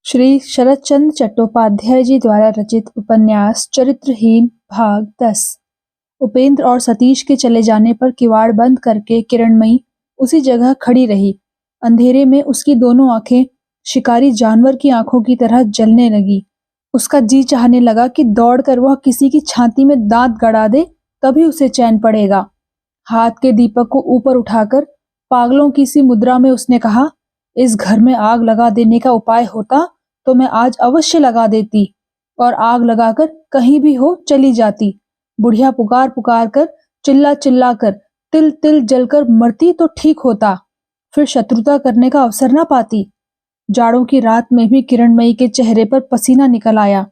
श्री शरतचंद्र चट्टोपाध्याय जी द्वारा रचित उपन्यास चरित्रहीन भाग 10। उपेंद्र और सतीश के चले जाने पर किवाड़ बंद करके किरणमयी उसी जगह खड़ी रही। अंधेरे में उसकी दोनों आंखें शिकारी जानवर की आंखों की तरह जलने लगी। उसका जी चाहने लगा कि दौड़कर वह किसी की छाती में दांत गड़ा दे, तभी उसे चैन पड़ेगा। हाथ के दीपक को ऊपर उठाकर पागलों की सी मुद्रा में उसने कहा, इस घर में आग लगा देने का उपाय होता तो मैं आज अवश्य लगा देती और आग लगाकर कहीं भी हो चली जाती। बुढ़िया पुकार पुकार कर, चिल्ला चिल्ला कर, तिल तिल जलकर मरती तो ठीक होता, फिर शत्रुता करने का अवसर ना पाती। जाड़ों की रात में भी किरणमयी के चेहरे पर पसीना निकल आया।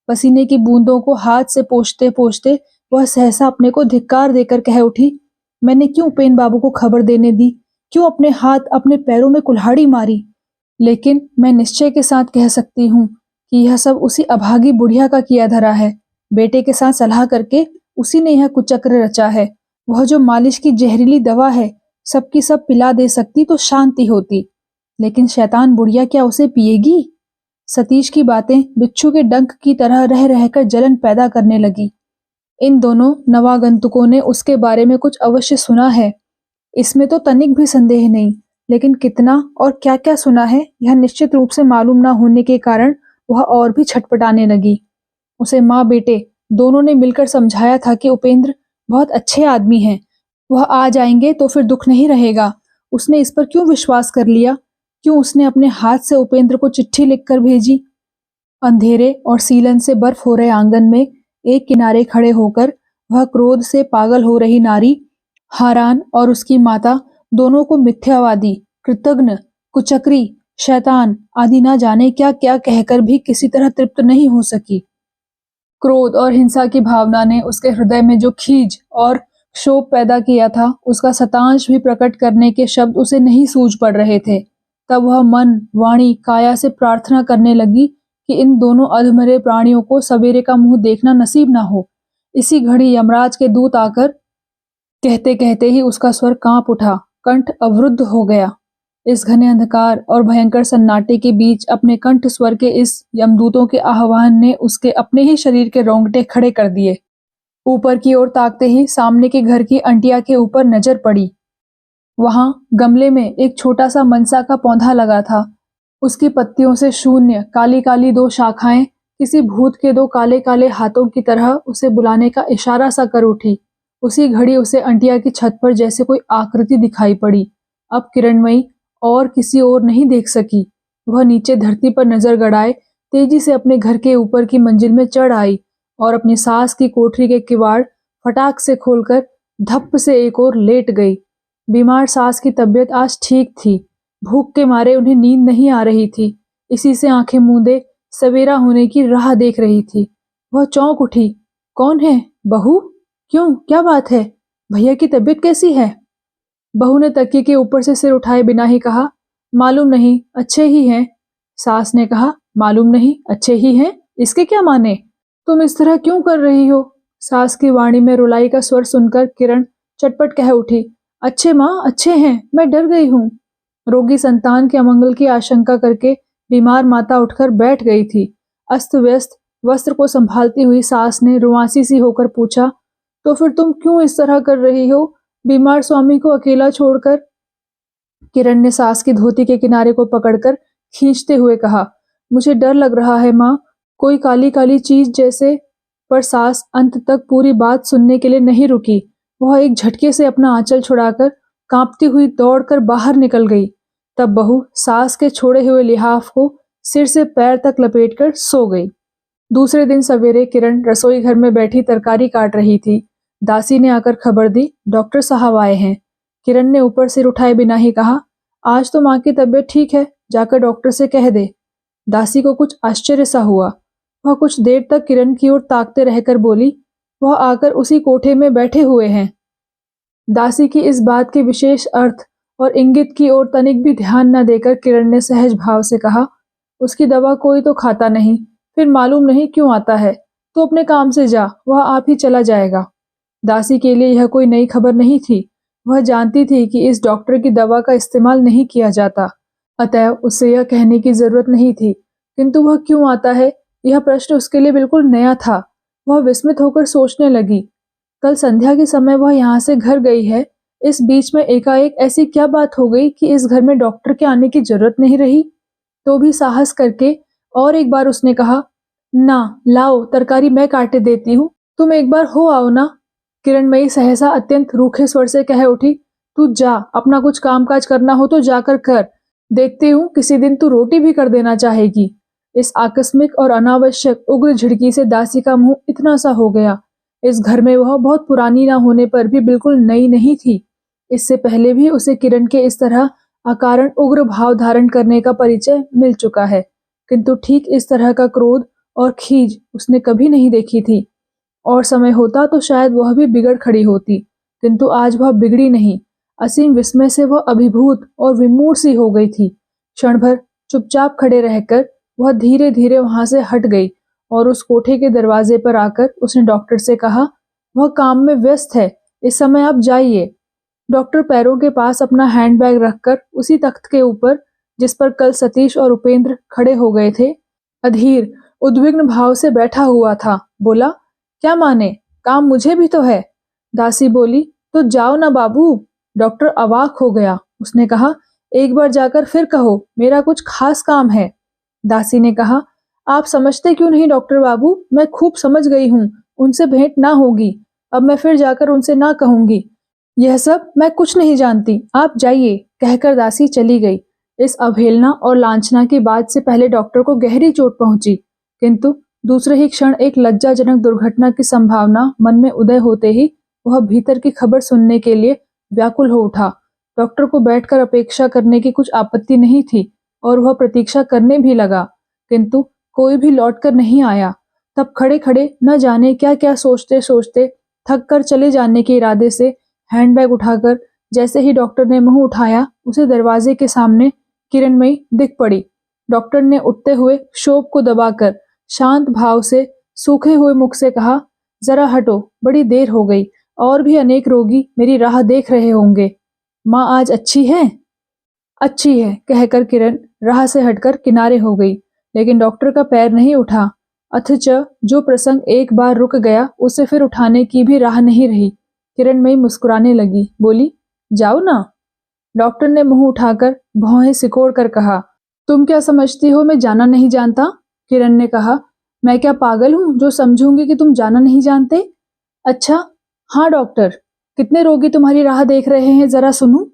पसीने की बूंदों को हाथ से पोंछते पोंछते वह सहसा अपने को धिक्कार देकर कह उठी, मैंने क्यों उपेन बाबू को खबर देने दी, क्यों अपने हाथ अपने पैरों में कुल्हाड़ी मारी। लेकिन मैं निश्चय के साथ कह सकती हूँ कि यह सब उसी अभागी बुढ़िया का किया धरा है। बेटे के साथ सलाह करके उसी ने यह कुचक्र रचा है। वह जो मालिश की जहरीली दवा है, सबकी सब पिला दे सकती तो शांति होती, लेकिन शैतान बुढ़िया क्या उसे पिएगी। सतीश की बातें बिच्छू के डंक की तरह रह रहकर जलन पैदा करने लगी। इन दोनों नवागंतुकों ने उसके बारे में कुछ अवश्य सुना है, इसमें तो तनिक भी संदेह नहीं, लेकिन कितना और क्या क्या सुना है यह निश्चित रूप से मालूम न होने के कारण वह और भी छटपटाने लगी। उसे माँ बेटे दोनों ने मिलकर समझाया था कि उपेंद्र बहुत अच्छे आदमी हैं, वह आ जाएंगे तो फिर दुख नहीं रहेगा। उसने इस पर क्यों विश्वास कर लिया, क्यों उसने अपने हाथ से उपेंद्र को चिट्ठी लिखकर भेजी। अंधेरे और सीलन से बर्फ हो रहे आंगन में एक किनारे खड़े होकर वह क्रोध से पागल हो रही नारी हारान और उसकी माता दोनों को मिथ्यावादी, कृतघ्न, कुचक्री, शैतान आदि ना जाने क्या क्या कहकर भी किसी तरह तृप्त नहीं हो सकी। क्रोध और हिंसा की भावना ने उसके हृदय में जो खीज और क्षोभ पैदा किया था, उसका शतांश भी प्रकट करने के शब्द उसे नहीं सूझ पड़ रहे थे। तब वह मन, वाणी, काया से प्रार्थना करने लगी कि इन दोनों अधमरे प्राणियों को सवेरे का मुंह देखना नसीब ना हो। इसी घड़ी यमराज के दूत आकर कहते कहते ही उसका स्वर कांप उठा, कंठ अवरुद्ध हो गया। इस घने अंधकार और भयंकर सन्नाटे के बीच अपने कंठ स्वर के इस यमदूतों के आह्वान ने उसके अपने ही शरीर के रोंगटे खड़े कर दिए। ऊपर की ओर ताकते ही सामने के घर की अंटिया के ऊपर नजर पड़ी। वहां गमले में एक छोटा सा मनसा का पौधा लगा था। उसकी पत्तियों से शून्य काली काली दो शाखाएं किसी भूत के दो काले काले हाथों की तरह उसे बुलाने का इशारा सा कर उठी। उसी घड़ी उसे अंटिया की छत पर जैसे कोई आकृति दिखाई पड़ी। अब किरणमयी और किसी ओर नहीं देख सकी। वह नीचे धरती पर नजर गड़ाए तेजी से अपने घर के ऊपर की मंजिल में चढ़ आई और अपनी सास की कोठरी के किवाड़ फटाक से खोलकर धप्प से एक ओर लेट गई। बीमार सास की तबीयत आज ठीक थी। भूख के मारे उन्हें नींद नहीं आ रही थी। इसी से आंखें मूंदे सवेरा होने की राह देख रही थी। वह चौंक उठी। कौन है? बहू? क्यों, क्या बात है? भैया की तबीयत कैसी है? बहू ने तकिए के ऊपर से सिर उठाए बिना ही कहा, मालूम नहीं, अच्छे ही हैं। सास ने कहा, मालूम नहीं, अच्छे ही हैं, इसके क्या माने? तुम इस तरह क्यों कर रही हो? सास की वाणी में रुलाई का स्वर सुनकर किरण चटपट कह उठी, अच्छे माँ, अच्छे हैं, मैं डर गई हूँ। रोगी संतान के अमंगल की आशंका करके बीमार माता उठकर बैठ गई थी। अस्त व्यस्त वस्त्र को संभालती हुई सास ने रुआंसी सी होकर पूछा, तो फिर तुम क्यों इस तरह कर रही हो, बीमार स्वामी को अकेला छोड़कर? किरण ने सास की धोती के किनारे को पकड़कर खींचते हुए कहा, मुझे डर लग रहा है माँ, कोई काली काली चीज जैसे। पर सास अंत तक पूरी बात सुनने के लिए नहीं रुकी। वह एक झटके से अपना आंचल छुड़ाकर कांपती हुई दौड़कर बाहर निकल गई। तब बहू सास के छोड़े हुए लिहाफ को सिर से पैर तक लपेटकर सो गई। दूसरे दिन सवेरे किरण रसोई घर में बैठी तरकारी काट रही थी। दासी ने आकर खबर दी, डॉक्टर साहब आए हैं। किरण ने ऊपर सिर उठाए बिना ही कहा, आज तो माँ की तबीयत ठीक है, जाकर डॉक्टर से कह दे। दासी को कुछ आश्चर्य सा हुआ। वह कुछ देर तक किरण की ओर ताकते रहकर बोली, वह आकर उसी कोठे में बैठे हुए हैं। दासी की इस बात के विशेष अर्थ और इंगित की ओर तनिक भी ध्यान न देकर किरण ने सहज भाव से कहा, उसकी दवा कोई तो खाता नहीं, फिर मालूम नहीं क्यों आता है, तो अपने काम से जा, वह आप ही चला जाएगा। दासी के लिए यह कोई नई खबर नहीं थी। वह जानती थी कि इस डॉक्टर की दवा का इस्तेमाल नहीं किया जाता, अतएव उससे यह कहने की जरूरत नहीं थी किंतु वह क्यों आता है, यह प्रश्न उसके लिए बिल्कुल नया था। वह विस्मित होकर सोचने लगी, कल संध्या के समय वह यहाँ से घर गई है, इस बीच में एकाएक ऐसी क्या बात हो गई कि इस घर में डॉक्टर के आने की जरूरत नहीं रही। तो भी साहस करके और एक बार उसने कहा, ना लाओ, तरकारी मैं काटे देती हूँ, तुम एक बार हो आओ ना। किरणमयी सहसा अत्यंत रूखे स्वर से कह उठी, तू जा, अपना कुछ कामकाज करना हो तो जाकर कर, देखती हूँ किसी दिन तू रोटी भी कर देना चाहेगी। इस आकस्मिक और अनावश्यक उग्र झिड़की से दासी का मुंह इतना सा हो गया। इस घर में वह बहुत पुरानी ना होने पर भी बिल्कुल नई नहीं थी। इससे पहले भी उसे किरण के इस तरह अकारण उग्र भाव धारण करने का परिचय मिल चुका है, किंतु ठीक इस तरह का क्रोध और खीज उसने कभी नहीं देखी थी। और समय होता तो शायद वह भी बिगड़ खड़ी होती, किंतु आज वह बिगड़ी नहीं। असीम विस्मय से वह अभिभूत और विमूढ़ सी हो गई थी। क्षण भर चुपचाप खड़े रहकर वह धीरे धीरे वहां से हट गई और उस कोठे के दरवाजे पर आकर उसने डॉक्टर से कहा, वह काम में व्यस्त है, इस समय आप जाइए। डॉक्टर पैरों के पास अपना हैंडबैग रखकर उसी तख्त के ऊपर, जिस पर कल सतीश और उपेंद्र खड़े हो गए थे, अधीर उद्विग्न भाव से बैठा हुआ था। बोला, क्या माने, काम मुझे भी तो है। दासी बोली, तो जाओ ना बाबू। डॉक्टर अवाक हो गया। उसने कहा, एक बार जाकर फिर कहो, मेरा कुछ खास काम है। दासी ने कहा, आप समझते क्यों नहीं डॉक्टर बाबू, मैं खूब समझ गई हूँ, उनसे भेंट ना होगी, अब मैं फिर जाकर उनसे ना कहूंगी। यह सब मैं कुछ नहीं जानती, आप जाइए, कहकर दासी चली गई। इस अवहेलना और लांछना की बात से पहले डॉक्टर को गहरी चोट पहुंची, किंतु दूसरे ही क्षण एक लज्जाजनक दुर्घटना की संभावना मन में उदय होते ही वह भीतर की खबर सुनने के लिए व्याकुल हो उठा। डॉक्टर को बैठकर अपेक्षा करने की कुछ आपत्ति नहीं थी और वह प्रतीक्षा करने भी लगा, किंतु कोई भी लौटकर नहीं आया। तब खड़े खड़े न जाने क्या क्या सोचते सोचते थक कर चले जाने के इरादे से हैंडबैग उठाकर जैसे ही डॉक्टर ने मुंह उठाया, उसे दरवाजे के सामने किरणमयी दिख पड़ी। डॉक्टर ने उठते हुए शोभ को दबाकर शांत भाव से सूखे हुए मुख से कहा, जरा हटो, बड़ी देर हो गई, और भी अनेक रोगी मेरी राह देख रहे होंगे। माँ आज अच्छी है? अच्छी है, कहकर किरण राह से हटकर किनारे हो गई, लेकिन डॉक्टर का पैर नहीं उठा। अथच जो प्रसंग एक बार रुक गया, उसे फिर उठाने की भी राह नहीं रही। किरणमयी मुस्कुराने लगी, बोली, जाओ ना। डॉक्टर ने मुंह उठाकर भौहें सिकोड़ कर कहा, तुम क्या समझती हो मैं जाना नहीं जानता? किरण ने कहा, मैं क्या पागल हूं जो समझूंगी कि तुम जाना नहीं जानते? अच्छा, हाँ डॉक्टर, कितने रोगी तुम्हारी राह देख रहे हैं, जरा सुनूं।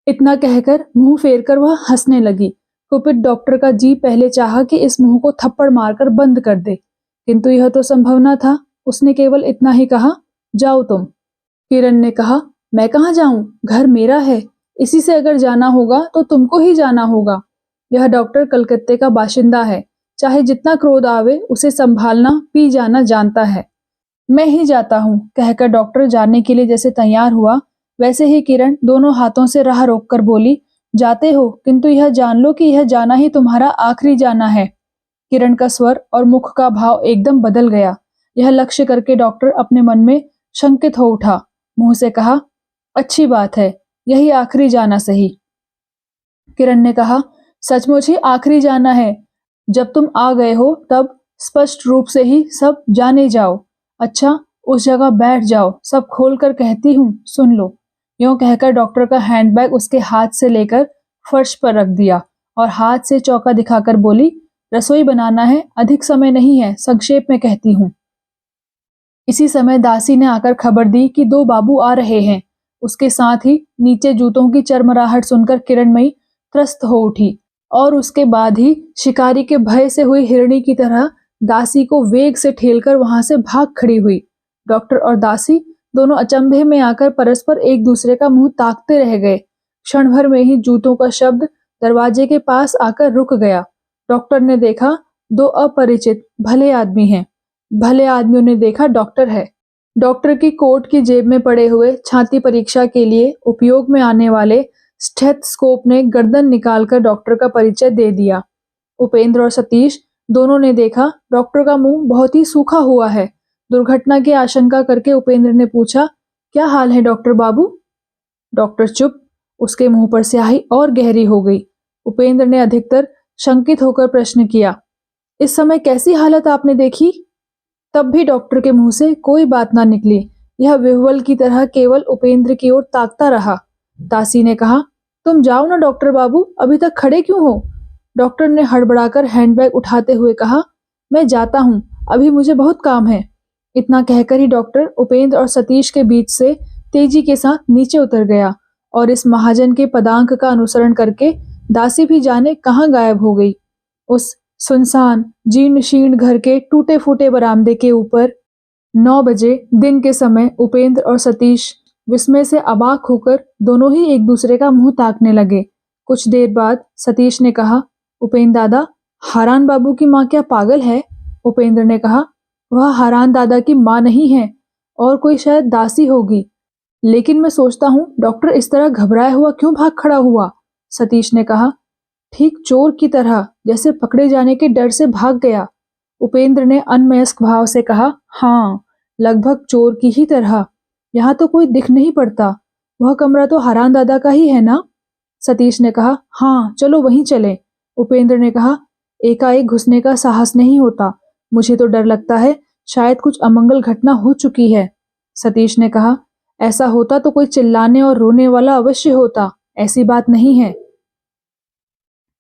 इतना कहकर मुंह फेरकर वह हंसने लगी। कुपित डॉक्टर का जी पहले चाहा कि इस मुंह को थप्पड़ मारकर बंद कर दे, किंतु यह तो संभव न था। उसने केवल इतना ही कहा, जाओ तुम। किरण ने कहा, मैं कहाँ जाऊं, घर मेरा है, इसी से अगर जाना होगा तो तुमको ही जाना होगा। यह डॉक्टर कलकत्ते का बाशिंदा है, चाहे जितना क्रोध आवे उसे संभालना पी जाना जानता है। मैं ही जाता हूँ, कहकर डॉक्टर जाने के लिए जैसे तैयार हुआ, वैसे ही किरण दोनों हाथों से राह रोककर बोली, जाते हो, किंतु यह जान लो कि यह जाना ही तुम्हारा आखिरी जाना है। किरण का स्वर और मुख का भाव एकदम बदल गया। यह लक्ष्य करके डॉक्टर अपने मन में शंकित हो उठा। मुंह से कहा, अच्छी बात है, यही आखिरी जाना सही। किरण ने कहा, सचमुच ही आखिरी जाना है। जब तुम आ गए हो तब स्पष्ट रूप से ही सब जाने जाओ। अच्छा, उस जगह बैठ जाओ, सब खोलकर कहती हूँ, सुन लो। यूं कहकर डॉक्टर का हैंडबैग उसके हाथ से लेकर फर्श पर रख दिया और हाथ से चौका दिखाकर बोली, रसोई बनाना है, अधिक समय नहीं है, संक्षेप में कहती हूँ। इसी समय दासी ने आकर खबर दी कि दो बाबू आ रहे हैं। उसके साथ ही नीचे जूतों की चरमराहट सुनकर किरणमयी त्रस्त हो उठी और उसके बाद ही शिकारी के भय से हुई हिरणी की तरह दासी को वेग से ठेलकर वहां से भाग खड़ी हुई। डॉक्टर और दासी दोनों अचंभे में आकर परस्पर एक दूसरे का मुंह ताकते रह गए। क्षण भर में ही जूतों का शब्द दरवाजे के पास आकर रुक गया। डॉक्टर ने देखा, दो अपरिचित भले आदमी हैं। भले आदमियों ने देखा, डॉक्टर है। डॉक्टर की कोट की जेब में पड़े हुए छाती परीक्षा के लिए उपयोग में आने वाले स्टेथोस्कोप ने गर्दन निकालकर डॉक्टर का परिचय दे दिया। उपेंद्र और सतीश दोनों ने देखा, डॉक्टर का मुंह बहुत ही सूखा हुआ है। दुर्घटना की आशंका करके उपेंद्र ने पूछा, क्या हाल है डॉक्टर बाबू? डॉक्टर चुप। उसके मुंह पर स्याही और गहरी हो गई। उपेंद्र ने अधिकतर शंकित होकर प्रश्न किया, इस समय कैसी हालत आपने देखी? तब भी डॉक्टर के मुंह से कोई बात ना निकली। यह विह्वल की तरह केवल उपेंद्र की ओर ताकता रहा। दासी ने कहा, तुम जाओ ना डॉक्टर बाबू, अभी तक खड़े क्यों हो? डॉक्टर ने हड़बड़ाकर हैंडबैग उठाते हुए कहा, मैं जाता हूँ, अभी मुझे बहुत काम है। इतना कहकर ही डॉक्टर उपेंद्र और सतीश के बीच से तेजी के साथ नीचे उतर गया और इस महाजन के पदांक का अनुसरण करके दासी भी जाने कहाँ गायब हो गई। उस सुनसान जीर्ण शीर्ण घर के टूटे फूटे बरामदे के ऊपर 9 बजे दिन के समय उपेंद्र और सतीश विस्मय से अबाक होकर दोनों ही एक दूसरे का मुंह ताकने लगे। कुछ देर बाद सतीश ने कहा, उपेंद्र दादा, हारान बाबू की माँ क्या पागल है? उपेंद्र ने कहा, वह हारान दादा की माँ नहीं है और कोई शायद दासी होगी। लेकिन मैं सोचता हूँ डॉक्टर इस तरह घबराया हुआ क्यों भाग खड़ा हुआ? सतीश ने कहा, ठीक चोर की तरह, जैसे पकड़े जाने के डर से भाग गया। उपेंद्र ने अनमयस्क भाव से कहा, हाँ, लगभग चोर की ही तरह। यहाँ तो कोई दिख नहीं पड़ता। वह कमरा तो हारान दादा का ही है ना? सतीश ने कहा, हाँ, चलो वहीं चलें। उपेंद्र ने कहा, एकाएक घुसने का साहस नहीं होता। मुझे तो डर लगता है शायद कुछ अमंगल घटना हो चुकी है। सतीश ने कहा, ऐसा होता तो कोई चिल्लाने और रोने वाला अवश्य होता, ऐसी बात नहीं है।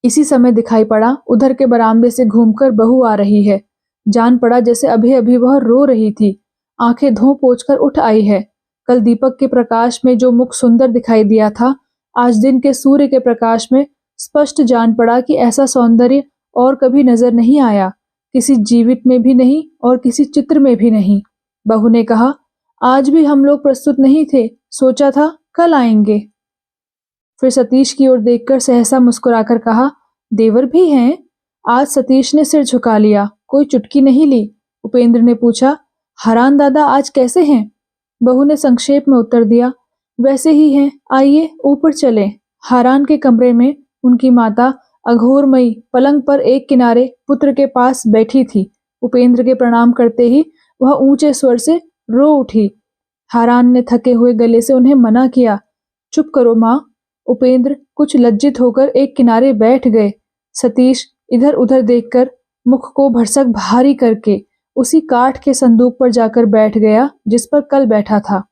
इसी समय दिखाई पड़ा उधर के बरामदे से घूमकर बहू आ रही है। जान पड़ा जैसे अभी अभी वह रो रही थी। आंखें धो पोंछकर उठ आई है। कल दीपक के प्रकाश में जो मुख सुंदर दिखाई दिया था, आज दिन के सूर्य के प्रकाश में स्पष्ट जान पड़ा कि ऐसा सौंदर्य और कभी नजर नहीं आया, किसी जीवित में भी नहीं और किसी चित्र में भी नहीं। बहू ने कहा, आज भी हम लोग प्रस्तुत नहीं थे, सोचा था कल आएंगे। फिर सतीश की ओर देखकर सहसा मुस्कुराकर कहा, देवर भी हैं? आज सतीश ने सिर झुका लिया, कोई चुटकी नहीं ली। उपेंद्र ने पूछा, हरान दादा आज कैसे हैं? बहू ने संक्षेप में उत्तर दिया, वैसे ही हैं, आइए ऊपर चलें। हारान के कमरे में उनकी माता अघोरमयी पलंग पर एक किनारे पुत्र के पास बैठी थी। उपेंद्र के प्रणाम करते ही वह ऊंचे स्वर से रो उठी। हारान ने थके हुए गले से उन्हें मना किया, चुप करो माँ। उपेंद्र कुछ लज्जित होकर एक किनारे बैठ गए। सतीश इधर उधर देखकर मुख को भरसक भारी करके उसी काठ के संदूक पर जाकर बैठ गया जिस पर कल बैठा था।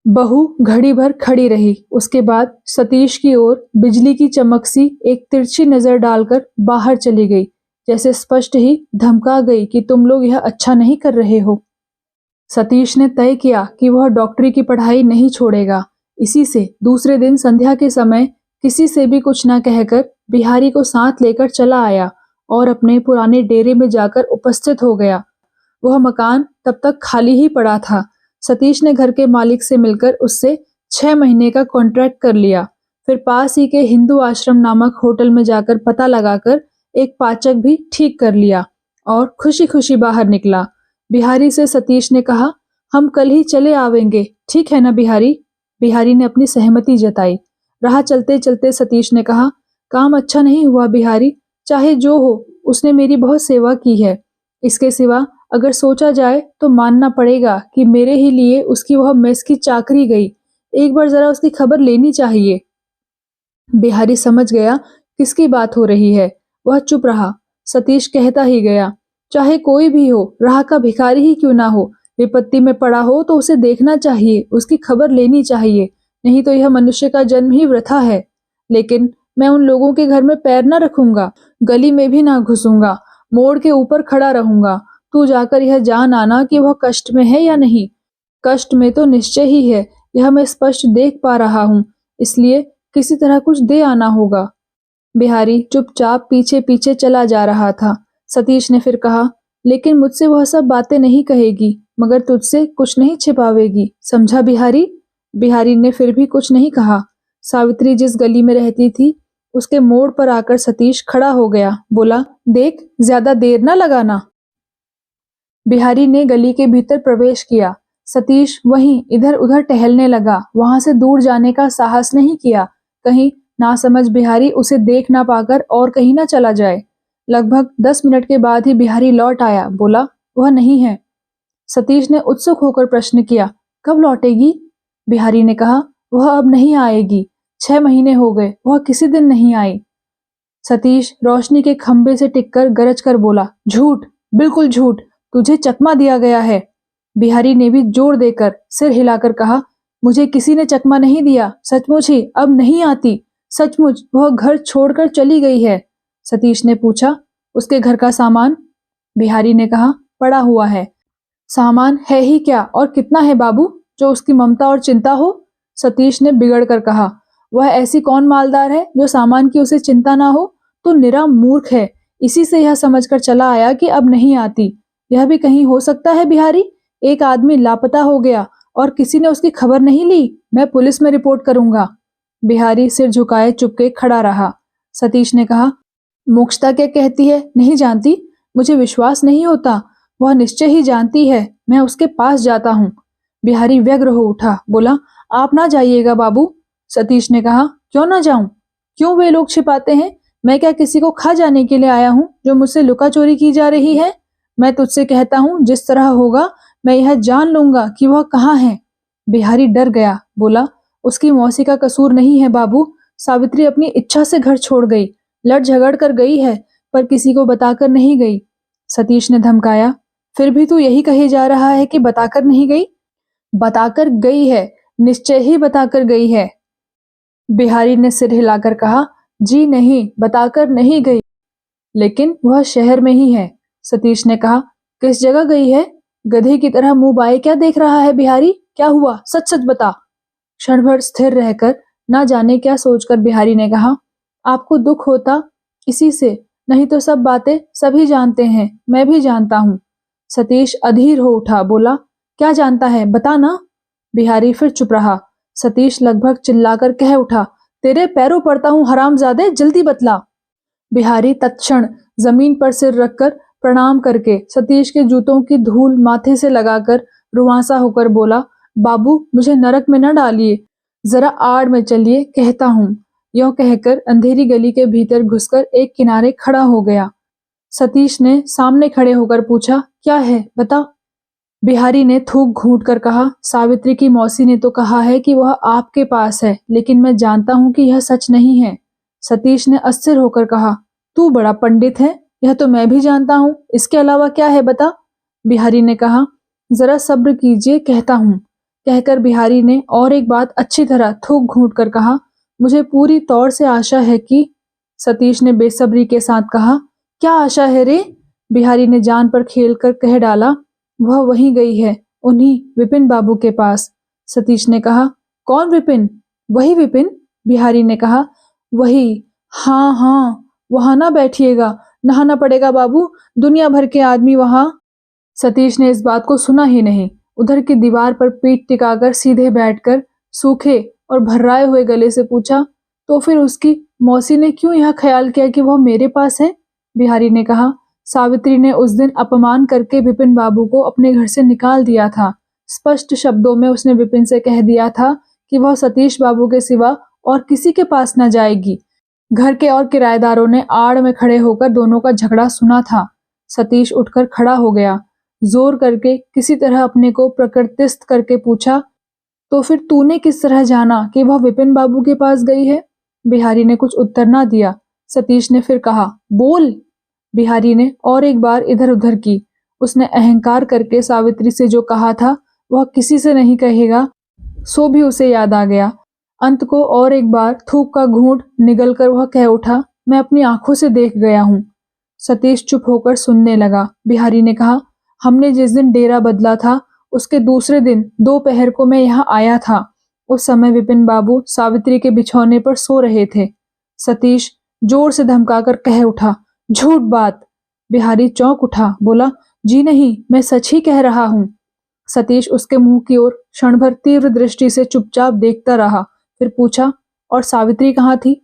बहू घड़ी भर खड़ी रही। उसके बाद सतीश की ओर बिजली की चमक सी एक तिरछी नजर डालकर बाहर चली गई, जैसे स्पष्ट ही धमका गई कि तुम लोग यह अच्छा नहीं कर रहे हो। सतीश ने तय किया कि वह डॉक्टरी की पढ़ाई नहीं छोड़ेगा। इसी से दूसरे दिन संध्या के समय किसी से भी कुछ न कहकर बिहारी को साथ लेकर चला आया और अपने पुराने डेरे में जाकर उपस्थित हो गया। वह मकान तब तक खाली ही पड़ा था। सतीश ने घर के मालिक से मिलकर उससे 6 महीने का कॉन्ट्रैक्ट कर लिया। फिर पास ही के हिंदू आश्रम नामक होटल में जाकर पता लगाकर एक पाचक भी ठीक कर लिया और खुशी खुशी बाहर निकला। बिहारी से सतीश ने कहा, हम कल ही चले आवेंगे, ठीक है ना बिहारी? बिहारी ने अपनी सहमति जताई। राह चलते चलते सतीश ने कहा, काम अच्छा नहीं हुआ बिहारी, चाहे जो हो, उसने मेरी बहुत सेवा की है। इसके सिवा अगर सोचा जाए तो मानना पड़ेगा कि मेरे ही लिए उसकी वह मेस की चाकरी गई। एक बार जरा उसकी खबर लेनी चाहिए। बिहारी समझ गया किसकी बात हो रही है। वह चुप रहा। सतीश कहता ही गया, चाहे कोई भी हो, राह का भिखारी ही क्यों ना हो, विपत्ति में पड़ा हो तो उसे देखना चाहिए, उसकी खबर लेनी चाहिए, नहीं तो यह मनुष्य का जन्म ही वृथा है। लेकिन मैं उन लोगों के घर में पैर न रखूंगा, गली में भी ना घुसूंगा, मोड़ के ऊपर खड़ा रहूंगा। तू जाकर यह जान आना कि वह कष्ट में है या नहीं। कष्ट में तो निश्चय ही है, यह मैं स्पष्ट देख पा रहा हूँ, इसलिए किसी तरह कुछ दे आना होगा। बिहारी चुपचाप पीछे पीछे चला जा रहा था। सतीश ने फिर कहा, लेकिन मुझसे वह सब बातें नहीं कहेगी, मगर तुझसे कुछ नहीं छिपावेगी, समझा बिहारी? बिहारी ने फिर भी कुछ नहीं कहा। सावित्री जिस गली में रहती थी उसके मोड़ पर आकर सतीश खड़ा हो गया। बोला, देख, ज्यादा देर ना लगाना। बिहारी ने गली के भीतर प्रवेश किया। सतीश वहीं इधर उधर टहलने लगा। वहां से दूर जाने का साहस नहीं किया, कहीं नासमझ बिहारी उसे देख ना पाकर और कहीं ना चला जाए। लगभग 10 मिनट के बाद ही बिहारी लौट आया। बोला, वह नहीं है। सतीश ने उत्सुक होकर प्रश्न किया, कब लौटेगी? बिहारी ने कहा, वह अब नहीं आएगी, 6 महीने हो गए, वह किसी दिन नहीं आई। सतीश रोशनी के खंभे से टिककर गरज कर बोला, झूठ, बिल्कुल झूठ, तुझे चकमा दिया गया है। बिहारी ने भी जोर देकर सिर हिलाकर कहा, मुझे किसी ने चकमा नहीं दिया, सचमुच ही अब नहीं आती, सचमुच वह घर छोड़कर चली गई है। सतीश ने पूछा, उसके घर का सामान? बिहारी ने कहा, पड़ा हुआ है। सामान है ही क्या और कितना है बाबू, जो उसकी ममता और चिंता हो? सतीश ने बिगड़ कर कहा, वह ऐसी कौन मालदार है जो सामान की उसे चिंता ना हो? तो निरा मूर्ख है, इसी से यह समझकर चला आया कि अब नहीं आती। यह भी कहीं हो सकता है बिहारी, एक आदमी लापता हो गया और किसी ने उसकी खबर नहीं ली। मैं पुलिस में रिपोर्ट करूंगा। बिहारी सिर झुकाए चुपके खड़ा रहा। सतीश ने कहा, मोक्षता क्या कहती है नहीं जानती? मुझे विश्वास नहीं होता, वह निश्चय ही जानती है। मैं उसके पास जाता हूँ। बिहारी व्यग्र हो उठा, बोला, आप ना जाइएगा बाबू। सतीश ने कहा, क्यों ना जाऊं? क्यों वे लोग छिपाते हैं? मैं क्या किसी को खा जाने के लिए आया हूँ जो मुझसे लुका चोरी की जा रही है? मैं तुझसे कहता हूँ, जिस तरह होगा मैं यह जान लूंगा कि वह कहाँ है। बिहारी डर गया, बोला, उसकी मौसी का कसूर नहीं है बाबू। सावित्री अपनी इच्छा से घर छोड़ गई, लड़ झगड़ कर गई है, पर किसी को बताकर नहीं गई। सतीश ने धमकाया, फिर भी तू यही कहे जा रहा है कि बताकर नहीं गई? बताकर गई है, निश्चय ही बताकर गई है। बिहारी ने सिर हिलाकर कहा, जी नहीं, बताकर नहीं गई, लेकिन वह शहर में ही है। सतीश ने कहा, किस जगह गई है? गधे की तरह मुंह बाए क्या देख रहा है बिहारी? क्या हुआ, सच सच बता। क्षण भर स्थिर रहकर ना जाने क्या सोचकर बिहारी ने कहा, आपको दुख होता इसी से, नहीं तो सब बातें सभी जानते हैं, मैं भी जानता हूँ। सतीश अधीर हो उठा, बोला, क्या जानता है, बता ना। बिहारी फिर चुप रहा। सतीश लगभग चिल्लाकर कह उठा, तेरे पैरों पड़ता हूँ हरामजादे, जल्दी बतला। बिहारी तत्क्षण जमीन पर सिर रखकर प्रणाम करके सतीश के जूतों की धूल माथे से लगाकर रुआंसा होकर बोला, बाबू मुझे नरक में न डालिए, जरा आड़ में चलिए, कहता हूँ। यों कहकर अंधेरी गली के भीतर घुसकर एक किनारे खड़ा हो गया। सतीश ने सामने खड़े होकर पूछा, क्या है, बता। बिहारी ने थूक घूंट कर कहा, सावित्री की मौसी ने तो कहा है कि वह आपके पास है, लेकिन मैं जानता हूं कि यह सच नहीं है। सतीश ने अस्थिर होकर कहा, तू बड़ा पंडित है, यह तो मैं भी जानता हूं, इसके अलावा क्या है, बता। बिहारी ने कहा, जरा सब्र कीजिए, कहता हूं। कहकर बिहारी ने और एक बात अच्छी तरह थूक घूंट कर कहा, मुझे पूरी तौर से आशा है कि। सतीश ने बेसब्री के साथ कहा, क्या आशा है रे? बिहारी ने जान पर खेल कर कह डाला, वह वहीं गई है, उन्हीं विपिन बाबू के पास। सतीश ने कहा, कौन विपिन? वही विपिन। बिहारी ने कहा, वही। हाँ हाँ, वहां ना बैठिएगा, नहाना पड़ेगा बाबू, दुनिया भर के आदमी वहां। सतीश ने इस बात को सुना ही नहीं। उधर की दीवार पर पीठ टिकाकर सीधे बैठकर सूखे और भर्राए हुए गले से पूछा, तो फिर उसकी मौसी ने क्यों यह ख्याल किया कि वह मेरे पास है? बिहारी ने कहा, सावित्री ने उस दिन अपमान करके विपिन बाबू को अपने घर से निकाल दिया था। स्पष्ट शब्दों में उसने विपिन से कह दिया था कि वह सतीश बाबू के सिवा और किसी के पास न जाएगी। घर के और किराएदारों ने आड़ में खड़े होकर दोनों का झगड़ा सुना था। सतीश उठकर खड़ा हो गया, जोर करके किसी तरह अपने को प्रकृतिस्थ करके पूछा, तो फिर तूने किस तरह जाना कि वह विपिन बाबू के पास गई है? बिहारी ने कुछ उत्तर ना दिया। सतीश ने फिर कहा, बोल। बिहारी ने और एक बार इधर उधर की। उसने अहंकार करके सावित्री से जो कहा था वह किसी से नहीं कहेगा, सो भी उसे याद आ गया। अंत को और एक बार थूक का घूंट निगल कर वह कह उठा, मैं अपनी आंखों से देख गया हूँ। सतीश चुप होकर सुनने लगा। बिहारी ने कहा, हमने जिस दिन डेरा बदला था उसके दूसरे दिन दोपहर को मैं यहाँ आया था। उस समय विपिन बाबू सावित्री के बिछौने पर सो रहे थे। सतीश जोर से धमकाकर कह उठा, झूठ बात। बिहारी चौंक उठा, बोला, जी नहीं, मैं सच ही कह रहा हूँ। सतीश उसके मुंह की ओर क्षण भर तीव्र दृष्टि से चुपचाप देखता रहा, फिर पूछा, और सावित्री कहाँ थी?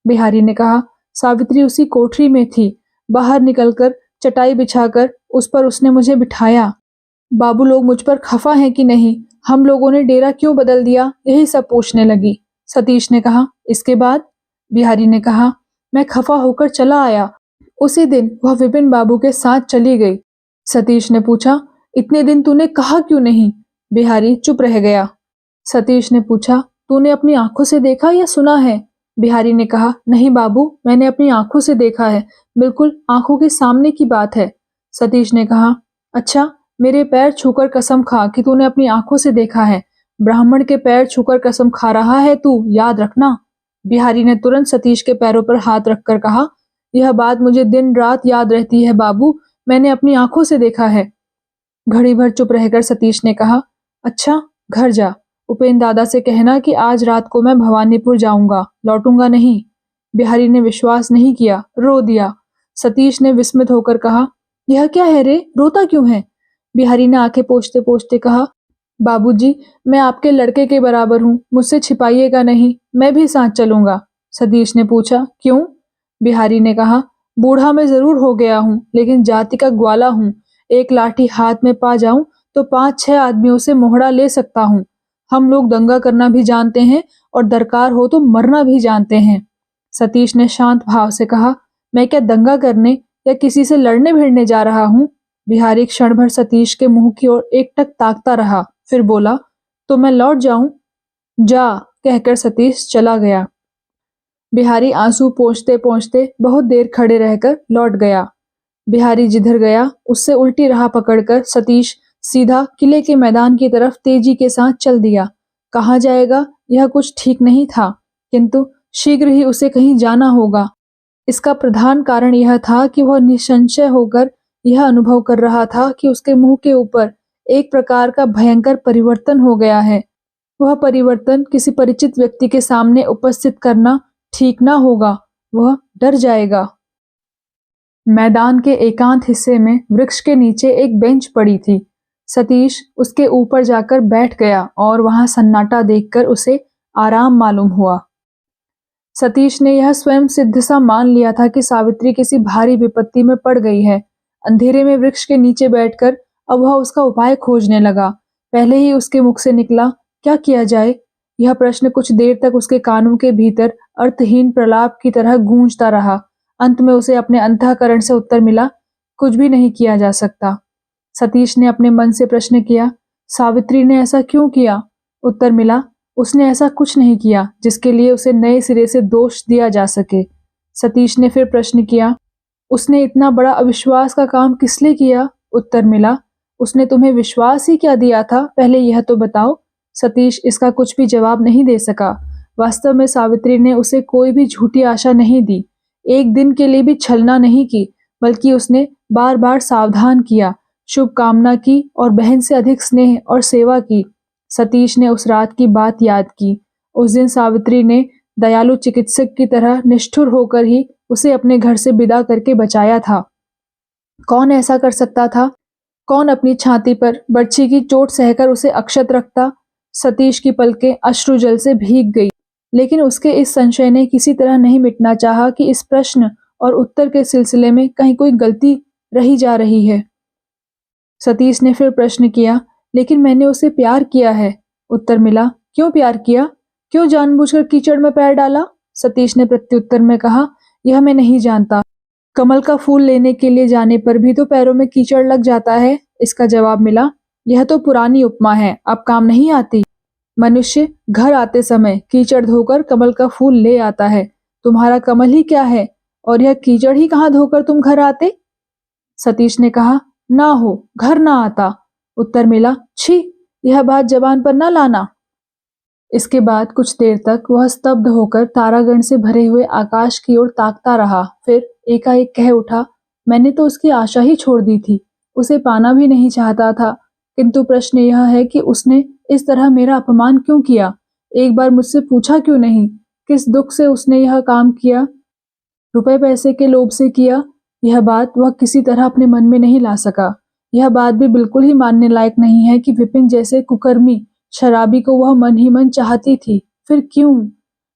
बिहारी ने कहा, सावित्री उसी कोठरी में थी। बाहर निकलकर चटाई बिछाकर उस पर उसने मुझे बिठाया। बाबू लोग मुझ पर खफा हैं कि नहीं, हम लोगों ने डेरा क्यों बदल दिया, यही सब पूछने लगी। सतीश ने कहा, इसके बाद? बिहारी ने कहा, मैं खफा होकर चला आया। उसी दिन वह विपिन बाबू के साथ चली गई। सतीश ने पूछा, इतने दिन तूने कहा क्यों नहीं? बिहारी चुप रह गया। सतीश ने पूछा, तूने अपनी आंखों से देखा या सुना है? बिहारी ने कहा, नहीं बाबू, मैंने अपनी आंखों से देखा है, बिल्कुल आंखों के सामने की बात है। सतीश ने कहा, अच्छा, मेरे पैर छूकर कसम खा कि तूने अपनी आंखों से देखा है। ब्राह्मण के पैर छूकर कसम खा रहा है तू, याद रखना। बिहारी ने तुरंत सतीश के पैरों पर हाथ रखकर कहा, यह बात मुझे दिन रात याद रहती है बाबू, मैंने अपनी आंखों से देखा है। घड़ी भर चुप रहकर सतीश ने कहा, अच्छा, घर जा। उपेंद्र दादा से कहना कि आज रात को मैं भवानीपुर जाऊंगा, लौटूंगा नहीं। बिहारी ने विश्वास नहीं किया, रो दिया। सतीश ने विस्मित होकर कहा, यह क्या है रे, रोता क्यों है? बिहारी ने आंखें पोंछते पोंछते कहा, बाबूजी, मैं आपके लड़के के बराबर हूँ, मुझसे छिपाइएगा नहीं, मैं भी साथ चलूंगा। सतीश ने पूछा, क्यों? बिहारी ने कहा, बूढ़ा मैं जरूर हो गया हूँ, लेकिन जाति का ग्वाला हूँ। एक लाठी हाथ में पा जाऊं तो 5-6 आदमियों से मोहरा ले सकता हूँ। हम लोग दंगा करना भी जानते हैं और दरकार हो तो मरना भी जानते हैं। सतीश ने शांत भाव से कहा, मैं क्या दंगा करने या किसी से लड़ने भिड़ने जा रहा हूँ? बिहारी क्षण भर सतीश के मुंह की ओर एकटक ताकता रहा, फिर बोला, तो मैं लौट जाऊं? जा, कहकर सतीश चला गया। बिहारी आंसू पोंछते पोंछते बहुत देर खड़े रहकर लौट गया। बिहारी जिधर गया उससे उल्टी राह पकड़कर सतीश सीधा किले के मैदान की तरफ तेजी के साथ चल दिया। कहाँ जाएगा यह कुछ ठीक नहीं था, किंतु शीघ्र ही उसे कहीं जाना होगा। इसका प्रधान कारण यह था कि वह निसंशय होकर यह अनुभव कर रहा था कि उसके मुंह के ऊपर एक प्रकार का भयंकर परिवर्तन हो गया है। वह परिवर्तन किसी परिचित व्यक्ति के सामने उपस्थित करना ठीक ना होगा, वह डर जाएगा। मैदान के एकांत हिस्से में वृक्ष के नीचे एक बेंच पड़ी थी। सतीश उसके ऊपर जाकर बैठ गया और वहां सन्नाटा देखकर उसे आराम मालूम हुआ। सतीश ने यह स्वयं सिद्ध सा मान लिया था कि सावित्री किसी भारी विपत्ति में पड़ गई है। अंधेरे में वृक्ष के नीचे बैठकर अब वह उसका उपाय खोजने लगा। पहले ही उसके मुख से निकला, क्या किया जाए? यह प्रश्न कुछ देर तक उसके कानों के भीतर अर्थहीन प्रलाप की तरह गूंजता रहा। अंत में उसे अपने अंतःकरण से उत्तर मिला, कुछ भी नहीं किया जा सकता। सतीश ने अपने मन से प्रश्न किया, सावित्री ने ऐसा क्यों किया? उत्तर मिला, उसने ऐसा कुछ नहीं किया जिसके लिए उसे नए सिरे से दोष दिया जा सके। सतीश ने फिर प्रश्न किया, उसने इतना बड़ा अविश्वास का काम किस लिए किया? उत्तर मिला, उसने तुम्हें विश्वास ही क्या दिया था, पहले यह तो बताओ। सतीश इसका कुछ भी जवाब नहीं दे सका। वास्तव में सावित्री ने उसे कोई भी झूठी आशा नहीं दी, एक दिन के लिए भी छलना नहीं की, बल्कि उसने बार बार सावधान किया, शुभकामना की और बहन से अधिक स्नेह और सेवा की। सतीश ने उस रात की बात याद की। उस दिन सावित्री ने दयालु चिकित्सक की तरह निष्ठुर होकर ही उसे अपने घर से विदा करके बचाया था। कौन ऐसा कर सकता था? कौन अपनी छाती पर बर्छी की चोट सहकर उसे अक्षत रखता? सतीश की पलकें अश्रुजल से भीग गई, लेकिन उसके इस संशय ने किसी तरह नहीं मिटना चाहा कि इस प्रश्न और उत्तर के सिलसिले में कहीं कोई गलती रही जा रही है। सतीश ने फिर प्रश्न किया, लेकिन मैंने उसे प्यार किया है। उत्तर मिला, क्यों प्यार किया? क्यों जानबूझकर कीचड़ में पैर डाला? सतीश ने प्रत्युत्तर में कहा, यह मैं नहीं जानता। कमल का फूल लेने के लिए जाने पर भी तो पैरों में कीचड़ लग जाता है। इसका जवाब मिला, यह तो पुरानी उपमा है, अब काम नहीं आती। मनुष्य घर आते समय कीचड़ धोकर कमल का फूल ले आता है। तुम्हारा कमल ही क्या है, और यह कीचड़ ही कहाँ धोकर तुम घर आते? सतीश ने कहा, ना हो, घर ना आता। उत्तर मिला, छी, यह बात जबान पर ना लाना। इसके बाद कुछ देर तक वह स्तब्ध होकर तारागण से भरे हुए आकाश की ओर ताकता रहा। फिर एकाएक कह उठा, मैंने तो उसकी आशा ही छोड़ दी थी, उसे पाना भी नहीं चाहता था, किंतु प्रश्न यह है कि उसने इस तरह मेरा अपमान क्यों किया? एक बार मुझसे पूछा क्यों नहीं? किस दुख से उसने यह काम किया? रुपए पैसे के लोभ से किया? यह बात वह किसी तरह अपने मन में नहीं ला सका। यह बात भी बिल्कुल ही मानने लायक नहीं है कि विपिन जैसे कुकर्मी शराबी को वह मन ही मन चाहती थी। फिर क्यों?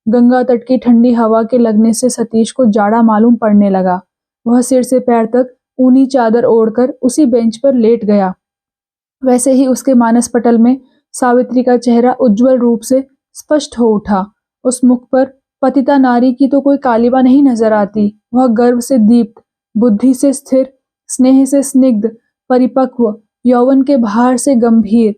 गंगा तट की ठंडी हवा के लगने से सतीश को जाड़ा मालूम पड़ने लगा। वह सिर से पैर तक ऊनी चादर ओढ़कर उसी बेंच पर लेट गया। वैसे ही उसके मानस पटल में सावित्री का चेहरा उज्जवल रूप से स्पष्ट हो उठा। उस मुख पर पतिता नारी की तो कोई कालिमा नहीं नजर आती। वह गर्व से दीप्त, बुद्धि से स्थिर, स्नेह से स्निग्ध, परिपक्व, यौवन के भार से गंभीर,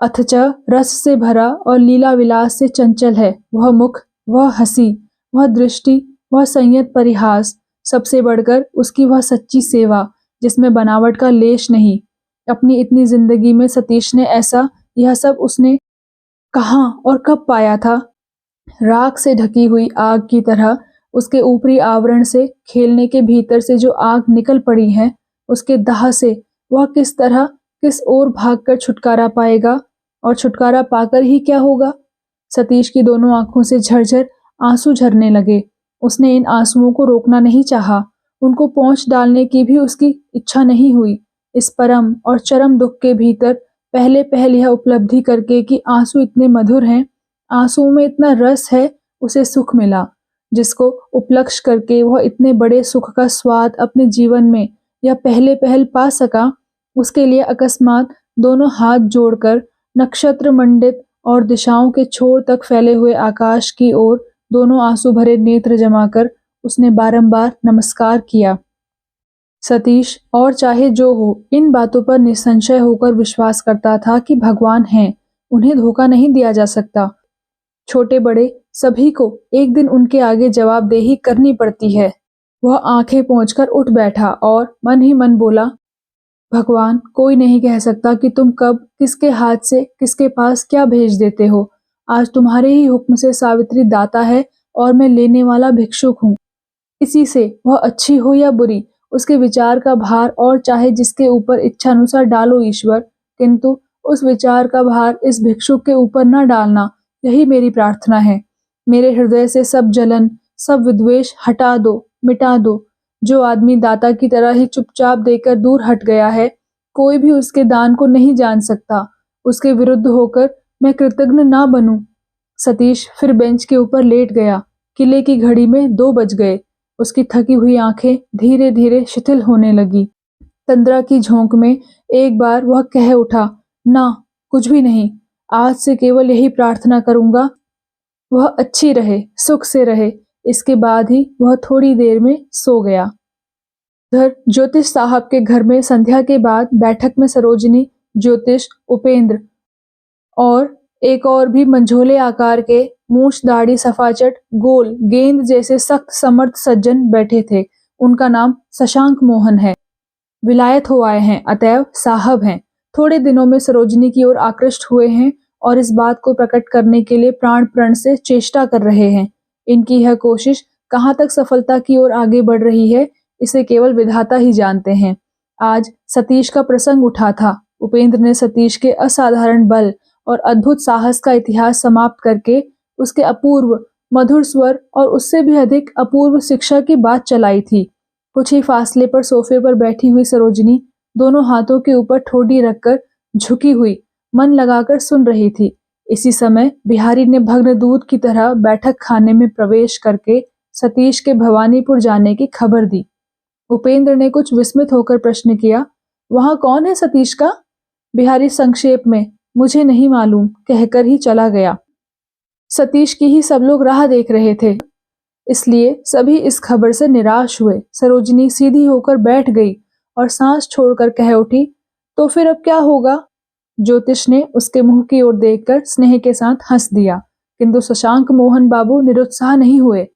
अथच रस से भरा और लीला विलास से चंचल है। वह मुख, वह हंसी, वह दृष्टि, वह संयत परिहास, सबसे बढ़कर उसकी वह सच्ची सेवा जिसमें बनावट का लेश नहीं। अपनी इतनी जिंदगी में सतीश ने ऐसा यह सब उसने कहाँ और कब पाया था? राख से ढकी हुई आग की तरह उसके ऊपरी आवरण से खेलने के भीतर से जो आग निकल पड़ी है, उसके दाह से वह किस तरह किस ओर भागकर छुटकारा पाएगा और छुटकारा पाकर ही क्या होगा? सतीश की दोनों आंखों से झरझर आंसू झरने लगे। उसने इन आंसुओं को रोकना नहीं चाहा, उनको पोंछ डालने की भी उसकी इच्छा नहीं हुई। इस परम और चरम दुख के भीतर पहले पहल यह उपलब्धि करके कि आंसू इतने मधुर हैं, आंसुओं में इतना रस है, उसे सुख मिला, जिसको उपलक्ष्य करके वह इतने बड़े सुख का स्वाद अपने जीवन में यह पहले पहल पा सका, उसके लिए अकस्मात दोनों हाथ जोड़कर नक्षत्र मंडित और दिशाओं के छोर तक फैले हुए आकाश की ओर दोनों आंसू भरे नेत्र जमाकर उसने बारंबार नमस्कार किया। सतीश और चाहे जो हो, इन बातों पर निसंशय होकर विश्वास करता था कि भगवान हैं, उन्हें धोखा नहीं दिया जा सकता। छोटे बड़े सभी को एक दिन उनके आगे जवाबदेही करनी पड़ती है। वह आंखें पोंछकर उठ बैठा और मन ही मन बोला, भगवान, कोई नहीं कह सकता कि तुम कब किसके हाथ से किसके पास क्या भेज देते हो। आज तुम्हारे ही हुक्म से सावित्री दाता है और मैं लेने वाला भिक्षुक हूँ। इसी से वह अच्छी हो या बुरी, उसके विचार का भार और चाहे जिसके ऊपर इच्छानुसार डालो ईश्वर, किंतु उस विचार का भार इस भिक्षुक के ऊपर न डालना, यही मेरी प्रार्थना है। मेरे हृदय से सब जलन, सब विद्वेष हटा दो, मिटा दो। जो आदमी दाता की तरह ही चुपचाप देकर दूर हट गया है, कोई भी उसके दान को नहीं जान सकता। उसके विरुद्ध होकर मैं कृतज्ञ ना बनूं। सतीश फिर बेंच के ऊपर लेट गया। किले की घड़ी में 2 बज गए। उसकी थकी हुई आंखें धीरे धीरे शिथिल होने लगी। तंद्रा की झोंक में एक बार वह कह उठा, ना, कुछ भी नहीं। आज से केवल यही प्रार्थना करूंगा, वह अच्छी रहे, सुख से रहे। इसके बाद ही वह थोड़ी देर में सो गया। उधर ज्योतिष साहब के घर में संध्या के बाद बैठक में सरोजिनी, ज्योतिष, उपेंद्र और एक और भी मंझोले आकार के मूछ दाढ़ी सफाचट गोल गेंद जैसे सख्त समर्थ सज्जन बैठे थे। उनका नाम शशांक मोहन है। विलायत हो आए हैं, अतएव साहब हैं। थोड़े दिनों में सरोजिनी की ओर आकृष्ट हुए हैं और इस बात को प्रकट करने के लिए प्राण प्रण से चेष्टा कर रहे हैं। इनकी यह कोशिश कहाँ तक सफलता की ओर आगे बढ़ रही है, इसे केवल विधाता ही जानते हैं। आज सतीश का प्रसंग उठा था। उपेंद्र ने सतीश के असाधारण बल और अद्भुत साहस का इतिहास समाप्त करके उसके अपूर्व मधुर स्वर और उससे भी अधिक अपूर्व शिक्षा की बात चलाई थी। कुछ ही फासले पर सोफे पर बैठी हुई सरोजिनी दोनों हाथों के ऊपर ठोडी रखकर झुकी हुई मन लगाकर सुन रही थी। इसी समय बिहारी ने भग्न दूत की तरह बैठक खाने में प्रवेश करके सतीश के भवानीपुर जाने की खबर दी। उपेंद्र ने कुछ विस्मित होकर प्रश्न किया, वहां कौन है सतीश का? बिहारी संक्षेप में, मुझे नहीं मालूम, कहकर ही चला गया। सतीश की ही सब लोग राह देख रहे थे, इसलिए सभी इस खबर से निराश हुए। सरोजिनी सीधी होकर बैठ गई और सांस छोड़कर कह उठी, तो फिर अब क्या होगा? ज्योतिष ने उसके मुंह की ओर देखकर स्नेह के साथ हंस दिया, किंतु शशांक मोहन बाबू निरुत्साह नहीं हुए,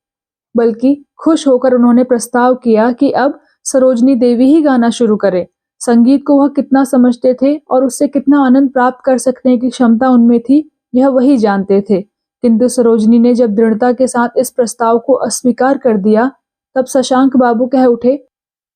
बल्कि खुश होकर उन्होंने प्रस्ताव किया कि अब सरोजिनी देवी ही गाना शुरू करे। संगीत को वह कितना समझते थे और उससे कितना आनंद प्राप्त कर सकने की क्षमता उनमें थी, यह वही जानते थे। किंतु सरोजिनी ने जब दृढ़ता के साथ इस प्रस्ताव को अस्वीकार कर दिया, तब शशांक बाबू कह उठे,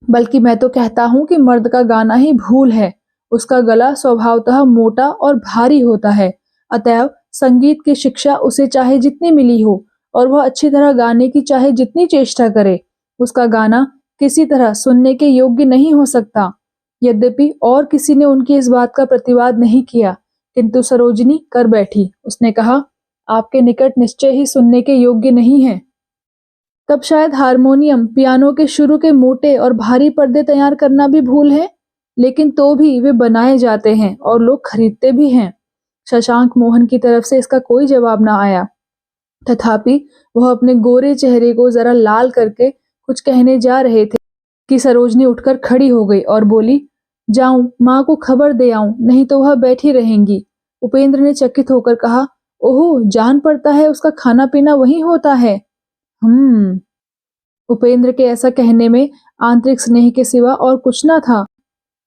बल्कि मैं तो कहता हूँ कि मर्द का गाना ही भूल है। उसका गला स्वभावतः मोटा और भारी होता है, अतएव संगीत की शिक्षा उसे चाहे जितनी मिली हो और वह अच्छी तरह गाने की चाहे जितनी चेष्टा करे, उसका गाना किसी तरह सुनने के योग्य नहीं हो सकता। यद्यपि और किसी ने उनकी इस बात का प्रतिवाद नहीं किया, किंतु सरोजिनी कर बैठी। उसने कहा, आपके निकट निश्चय ही सुनने के योग्य नहीं है। तब शायद हारमोनियम, पियानो के शुरू के मोटे और भारी पर्दे तैयार करना भी भूल है, लेकिन तो भी वे बनाए जाते हैं और लोग खरीदते भी हैं। शशांक मोहन की तरफ से इसका कोई जवाब ना आया, तथापि वह अपने गोरे चेहरे को जरा लाल करके कुछ कहने जा रहे थे कि सरोजिनी उठकर खड़ी हो गई और बोली, जाऊं माँ को खबर दे आऊं, नहीं तो वह बैठी रहेंगी। उपेंद्र ने चकित होकर कहा, ओहो, जान पड़ता है उसका खाना पीना वहीं होता है। उपेंद्र के ऐसा कहने में आंतरिक स्नेह के सिवा और कुछ न था,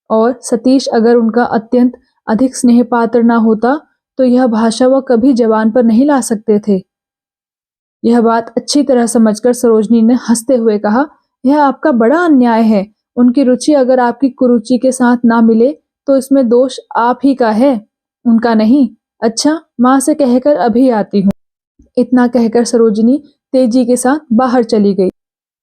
और सतीश अगर उनका अत्यंत अधिक स्नेह पात्र न होता तो यह भाषा वह कभी जबान पर नहीं ला सकते थे। यह बात अच्छी तरह समझकर सरोजनी ने हंसते हुए कहा, यह आपका बड़ा अन्याय है। उनकी रुचि अगर आपकी कुरुचि के साथ ना मिले तो इसमें दोष आप ही का है, उनका नहीं। अच्छा, माँ से कहकर अभी आती हूँ। इतना कहकर सरोजनी तेजी के साथ बाहर चली गई।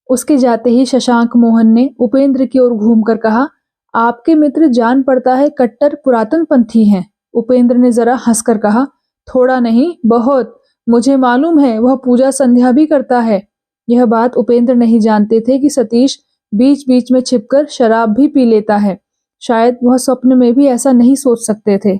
उसके जाते ही शशांक मोहन ने उपेंद्र की ओर घूमकर कहा, आपके मित्र जान पड़ता है कट्टर पुरातन पंथी हैं। उपेंद्र ने जरा हंसकर कहा, थोड़ा नहीं बहुत, मुझे मालूम है वह पूजा संध्या भी करता है। यह बात उपेंद्र नहीं जानते थे कि सतीश बीच बीच में छिपकर शराब भी पी लेता है। शायद वह स्वप्न में भी ऐसा नहीं सोच सकते थे।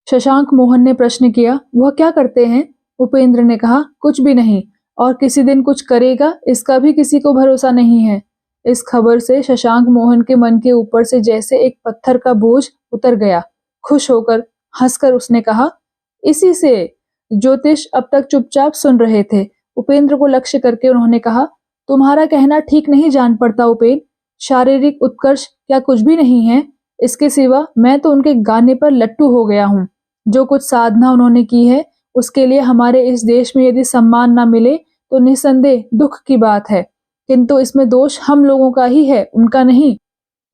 शशांक मोहन ने प्रश्न किया, वह क्या करते हैं? उपेंद्र ने कहा, कुछ भी नहीं, और किसी दिन कुछ करेगा इसका भी किसी को भरोसा नहीं है। इस खबर से शशांक मोहन के मन के ऊपर से जैसे एक पत्थर का बोझ उतर गया। खुश होकर हंसकर उसने कहा, इसी से। ज्योतिष अब तक चुपचाप सुन रहे थे। उपेंद्र को लक्ष्य करके उन्होंने कहा, तुम्हारा कहना ठीक नहीं जान पड़ता उपेंद्र। शारीरिक उत्कर्ष क्या कुछ भी नहीं है? इसके सिवा मैं तो उनके गाने पर लट्टू हो गया हूँ। जो कुछ साधना उन्होंने की है उसके लिए हमारे इस देश में यदि सम्मान न मिले तो निसंदेह दुख की बात है, किंतु इसमें दोष हम लोगों का ही है, उनका नहीं।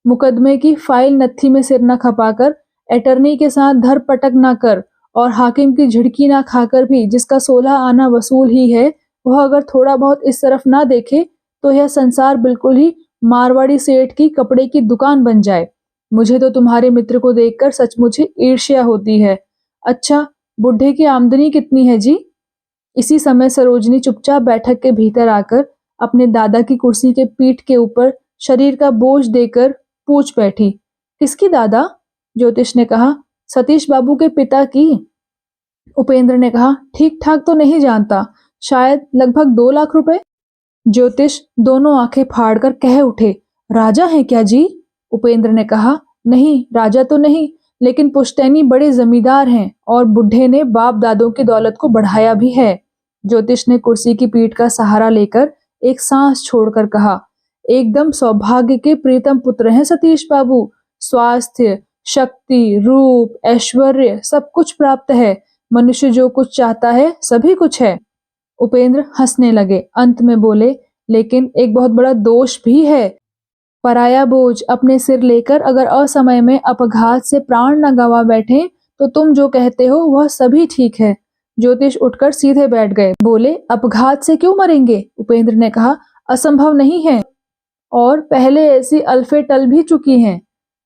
मुकदमे की फाइल नत्थी में सिर न खपाकर, अटर्नी के साथ धर पटक न कर और हाकिम की झिड़की ना खाकर भी जिसका 16 आना वसूल ही है, वह अगर थोड़ा बहुत इस तरफ ना देखे तो यह संसार बिल्कुल ही मारवाड़ी सेठ की कपड़े की दुकान बन जाए। मुझे तो तुम्हारे मित्र को देखकर सचमुच ही ईर्ष्या होती है। अच्छा, बुढ़े की आमदनी कितनी है जी? इसी समय सरोजनी चुपचाप बैठक के भीतर आकर अपने दादा की कुर्सी के पीठ के ऊपर शरीर का बोझ देकर पूछ बैठी। किसकी दादा? ज्योतिष ने कहा, सतीश बाबू के पिता की। उपेंद्र ने कहा, ठीक ठाक तो नहीं जानता, शायद लगभग 2 लाख रुपए। ज्योतिष दोनों आंखें फाड़कर कह उठे, राजा हैं क्या जी? उपेंद्र ने कहा, नहीं राजा तो नहीं, लेकिन पुश्तैनी बड़े जमींदार हैं और बुढ़े ने बाप दादों की दौलत को बढ़ाया भी है। ज्योतिष ने कुर्सी की पीठ का सहारा लेकर एक सांस छोड़कर कहा, एकदम सौभाग्य के प्रीतम पुत्र हैं सतीश बाबू। स्वास्थ्य, शक्ति, रूप, ऐश्वर्य सब कुछ प्राप्त है। मनुष्य जो कुछ चाहता है सभी कुछ है। उपेंद्र हंसने लगे, अंत में बोले, लेकिन एक बहुत बड़ा दोष भी है। पराया बोझ अपने सिर लेकर अगर असमय में अपघात से प्राण न गंवा बैठे तो तुम जो कहते हो वह सभी ठीक है। ज्योतिष उठकर सीधे बैठ गए, बोले, अपघात से क्यों मरेंगे? उपेंद्र ने कहा, असंभव नहीं है, और पहले ऐसी अल्फे टल भी चुकी हैं।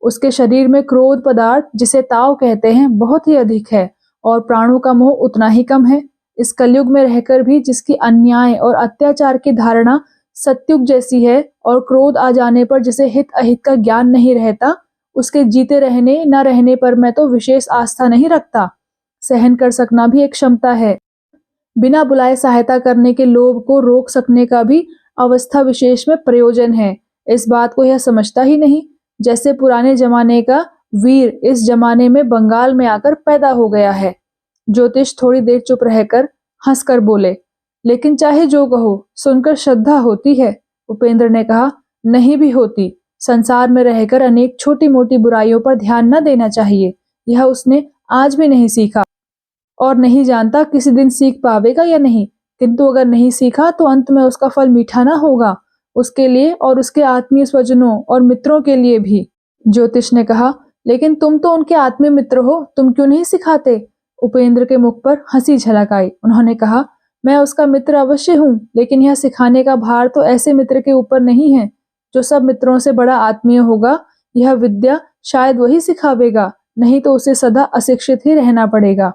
उसके शरीर में क्रोध पदार्थ जिसे ताव कहते हैं बहुत ही अधिक है, और प्राणों का मोह उतना ही कम है। इस कलयुग में रहकर भी जिसकी अन्याय और अत्याचार की धारणा सत्युग जैसी है, और क्रोध आ जाने पर जिसे हित अहित का ज्ञान नहीं रहता, उसके जीते रहने न रहने पर मैं तो विशेष आस्था नहीं रखता। सहन कर सकना भी एक क्षमता है। बिना बुलाए सहायता करने के लोभ को रोक सकने का भी अवस्था विशेष में प्रयोजन है। इस बात को यह समझता ही नहीं। जैसे पुराने जमाने का वीर इस जमाने में बंगाल में आकर पैदा हो गया है। ज्योतिष थोड़ी देर चुप रहकर हंसकर बोले, लेकिन चाहे जो कहो, सुनकर श्रद्धा होती है। उपेंद्र ने कहा, नहीं भी होती। संसार में रहकर अनेक छोटी मोटी बुराइयों पर ध्यान न देना चाहिए। यह उसने आज भी नहीं सीखा, और नहीं जानता किसी दिन सीख पावेगा या नहीं। किंतु अगर नहीं सीखा तो अंत में उसका फल मीठा ना होगा, उसके लिए और उसके आत्मीय स्वजनों और मित्रों के लिए भी। ज्योतिष ने कहा, लेकिन तुम तो उनके आत्मीय मित्र हो, तुम क्यों नहीं सिखाते? उपेंद्र के मुख पर हंसी झलक आई। उन्होंने कहा, मैं उसका मित्र अवश्य हूँ, लेकिन यह सिखाने का भार तो ऐसे मित्र के ऊपर नहीं है जो सब मित्रों से बड़ा आत्मीय होगा। यह विद्या शायद वही सिखावेगा, नहीं तो उसे सदा अशिक्षित ही रहना पड़ेगा।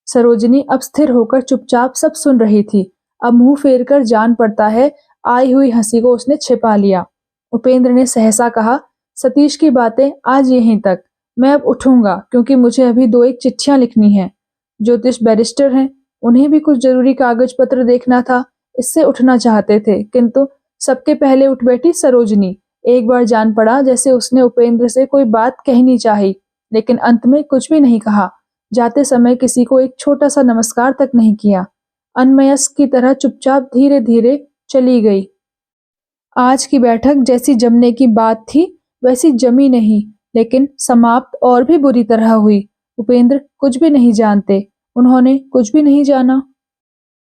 सरोजिनी अब स्थिर होकर चुपचाप सब सुन रही थी। अब मुंह फेरकर जान पड़ता है आई हुई हंसी को उसने छिपा लिया। उपेंद्र ने सहसा कहा, सतीश की बातें आज यहीं तक, मैं अब उठूंगा क्योंकि मुझे अभी 2-1 चिट्ठियां लिखनी हैं। ज्योतिष बैरिस्टर हैं, उन्हें भी कुछ जरूरी कागज पत्र देखना था, इससे उठना चाहते थे, किंतु सबके पहले उठ बैठी सरोजिनी। एक बार जान पड़ा जैसे उसने उपेंद्र से कोई बात कहनी चाहिए, लेकिन अंत में कुछ भी नहीं कहा। जाते समय किसी को एक छोटा सा नमस्कार तक नहीं किया। अनमयस्क की तरह चुपचाप धीरे धीरे चली गई। आज की बैठक जैसी जमने की बात थी वैसी जमी नहीं, लेकिन समाप्त और भी बुरी तरह हुई। उपेंद्र कुछ भी नहीं जानते, उन्होंने कुछ भी नहीं जाना।